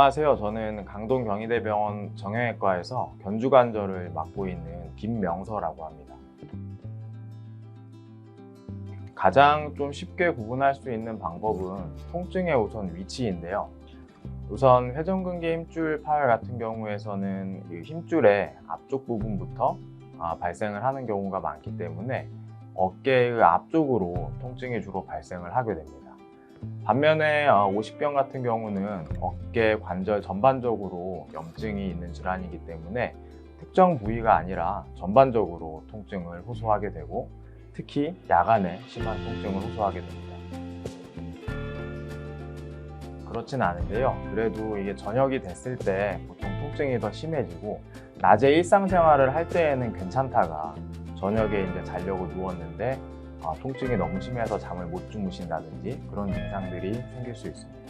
안녕하세요. 저는 강동경희대병원 정형외과에서 견주관절을 맡고 있는 김명서라고 합니다. 가장 좀 쉽게 구분할 수 있는 방법은 통증의 우선 위치인데요. 우선 회전근개 힘줄 파열 같은 경우에서는 이 힘줄의 앞쪽 부분부터 발생을 하는 경우가 많기 때문에 어깨의 앞쪽으로 통증이 주로 발생을 하게 됩니다. 반면에 오십병 같은 경우는 어깨 관절 전반적으로 염증이 있는 질환이기 때문에 특정 부위가 아니라 전반적으로 통증을 호소하게 되고 특히 야간에 심한 통증을 호소하게 됩니다. 그렇진 않은데요. 그래도 이게 저녁이 됐을 때 보통 통증이 더 심해지고 낮에 일상생활을 할 때에는 괜찮다가 저녁에 이제 자려고 누웠는데 통증이 너무 심해서 잠을 못 주무신다든지 그런 증상들이 생길 수 있습니다.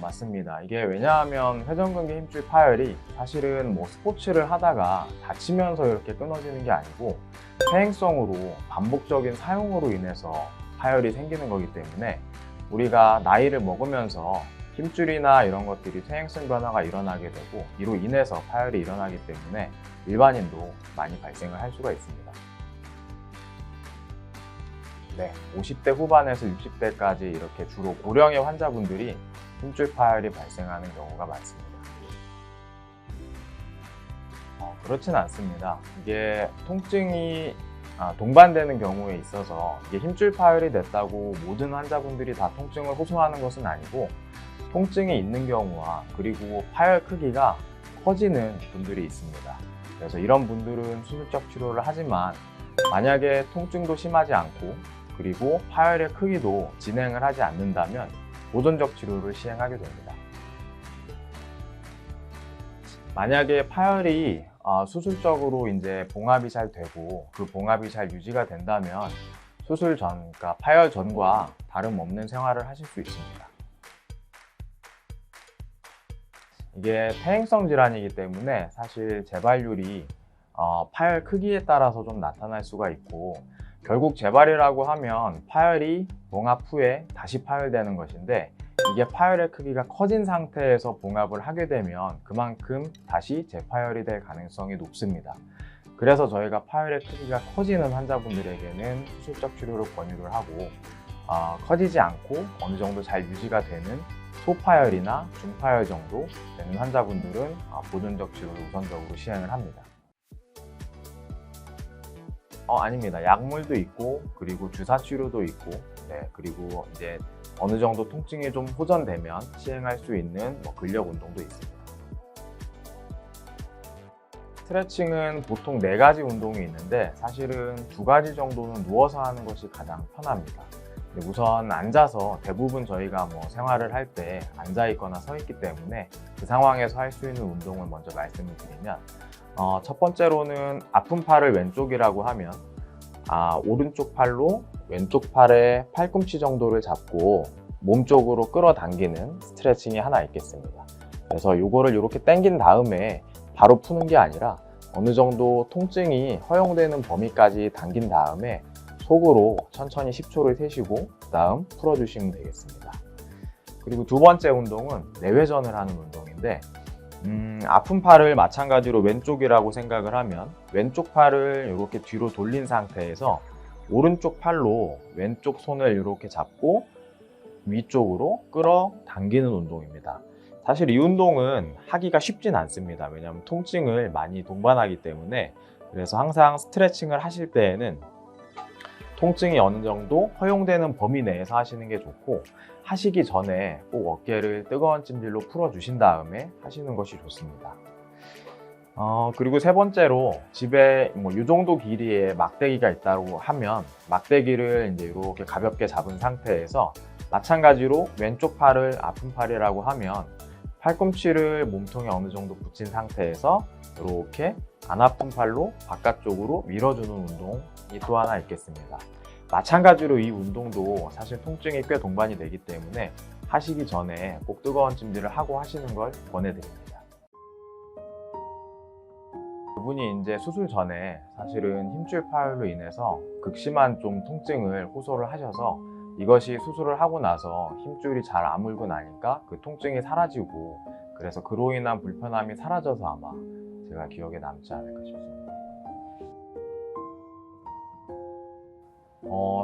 맞습니다. 이게 왜냐하면 회전근개 힘줄 파열이 사실은 스포츠를 하다가 다치면서 이렇게 끊어지는 게 아니고 퇴행성으로 반복적인 사용으로 인해서 파열이 생기는 거기 때문에 우리가 나이를 먹으면서 힘줄이나 이런 것들이 퇴행성 변화가 일어나게 되고 이로 인해서 파열이 일어나기 때문에 일반인도 많이 발생을 할 수가 있습니다. 네, 50대 후반에서 60대까지 이렇게 주로 고령의 환자분들이 힘줄 파열이 발생하는 경우가 많습니다. 그렇진 않습니다. 이게 통증이 동반되는 경우에 있어서 이게 힘줄 파열이 됐다고 모든 환자분들이 다 통증을 호소하는 것은 아니고 통증이 있는 경우와 그리고 파열 크기가 커지는 분들이 있습니다. 그래서 이런 분들은 수술적 치료를 하지만 만약에 통증도 심하지 않고 그리고 파열의 크기도 진행을 하지 않는다면 보존적 치료를 시행하게 됩니다. 만약에 파열이 수술적으로 이제 봉합이 잘 되고 그 봉합이 잘 유지가 된다면 수술 전, 그러니까 파열 전과 다름없는 생활을 하실 수 있습니다. 이게 퇴행성 질환이기 때문에 사실 재발률이 파열 크기에 따라서 좀 나타날 수가 있고 결국 재발이라고 하면 파열이 봉합 후에 다시 파열되는 것인데 이게 파열의 크기가 커진 상태에서 봉합을 하게 되면 그만큼 다시 재파열이 될 가능성이 높습니다. 그래서 저희가 파열의 크기가 커지는 환자분들에게는 수술적 치료를 권유를 하고 커지지 않고 어느 정도 잘 유지가 되는 소파열이나 중파열 정도 되는 환자분들은 보존적 치료를 우선적으로 시행을 합니다. 아닙니다. 약물도 있고 그리고 주사 치료도 있고 그리고 이제 어느 정도 통증이 좀 호전되면 시행할 수 있는 근력 운동도 있습니다. 스트레칭은 보통 4가지 운동이 있는데 사실은 2가지 정도는 누워서 하는 것이 가장 편합니다. 우선 앉아서 대부분 저희가 생활을 할 때 앉아 있거나 서 있기 때문에 그 상황에서 할 수 있는 운동을 먼저 말씀을 드리면 첫 번째로는 아픈 팔을 왼쪽이라고 하면 오른쪽 팔로 왼쪽 팔의 팔꿈치 정도를 잡고 몸쪽으로 끌어당기는 스트레칭이 하나 있겠습니다. 그래서 이거를 이렇게 당긴 다음에 바로 푸는 게 아니라 어느 정도 통증이 허용되는 범위까지 당긴 다음에 속으로 천천히 10초를 세시고 그 다음 풀어주시면 되겠습니다. 그리고 2번째 운동은 내외전을 하는 운동인데 아픈 팔을 마찬가지로 왼쪽이라고 생각을 하면 왼쪽 팔을 이렇게 뒤로 돌린 상태에서 오른쪽 팔로 왼쪽 손을 이렇게 잡고 위쪽으로 끌어당기는 운동입니다. 사실 이 운동은 하기가 쉽진 않습니다. 왜냐하면 통증을 많이 동반하기 때문에 그래서 항상 스트레칭을 하실 때에는 통증이 어느 정도 허용되는 범위 내에서 하시는 게 좋고 하시기 전에 꼭 어깨를 뜨거운 찜질로 풀어주신 다음에 하시는 것이 좋습니다. 그리고 3번째로 집에 이 정도 길이의 막대기가 있다고 하면 막대기를 이제 이렇게 가볍게 잡은 상태에서 마찬가지로 왼쪽 팔을 아픈 팔이라고 하면 팔꿈치를 몸통에 어느 정도 붙인 상태에서 이렇게 안 아픈 팔로 바깥쪽으로 밀어주는 운동이 또 하나 있겠습니다. 마찬가지로 이 운동도 사실 통증이 꽤 동반이 되기 때문에 하시기 전에 꼭 뜨거운 찜질을 하고 하시는 걸 권해드립니다. 그분이 이제 수술 전에 사실은 힘줄 파열로 인해서 극심한 좀 통증을 호소를 하셔서 이것이 수술을 하고 나서 힘줄이 잘 아물고 나니까 그 통증이 사라지고, 그래서 그로 인한 불편함이 사라져서 아마 제가 기억에 남지 않을까 싶습니다.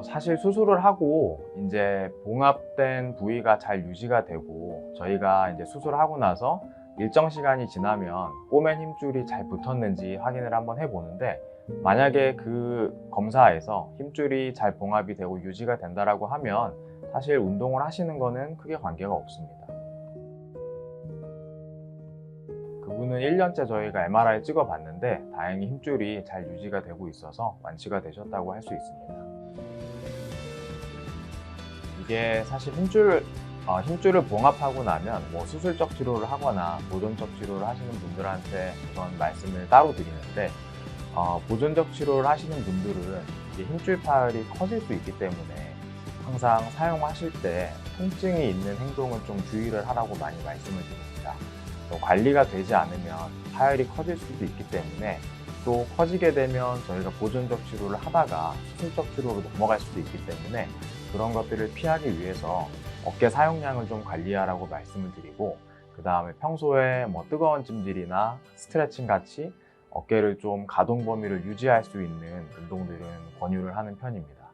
사실 수술을 하고 이제 봉합된 부위가 잘 유지가 되고, 저희가 이제 수술하고 나서 일정 시간이 지나면 꼬맨 힘줄이 잘 붙었는지 확인을 한번 해보는데, 만약에 그 검사에서 힘줄이 잘 봉합이 되고 유지가 된다라고 하면 사실 운동을 하시는 거는 크게 관계가 없습니다. 그분은 1년째 저희가 MRI 찍어봤는데 다행히 힘줄이 잘 유지가 되고 있어서 완치가 되셨다고 할 수 있습니다. 이게 사실 힘줄을 봉합하고 나면 뭐 수술적 치료를 하거나 보존적 치료를 하시는 분들한테 우선 말씀을 따로 드리는데, 보존적 치료를 하시는 분들은 이게 힘줄 파열이 커질 수 있기 때문에 항상 사용하실 때 통증이 있는 행동을 좀 주의를 하라고 많이 말씀을 드립니다. 또 관리가 되지 않으면 파열이 커질 수도 있기 때문에, 또 커지게 되면 저희가 보존적 치료를 하다가 수술적 치료로 넘어갈 수도 있기 때문에, 그런 것들을 피하기 위해서 어깨 사용량을 좀 관리하라고 말씀을 드리고, 그 다음에 평소에 뭐 뜨거운 찜질이나 스트레칭 같이 어깨를 좀 가동 범위를 유지할 수 있는 운동들은 권유를 하는 편입니다.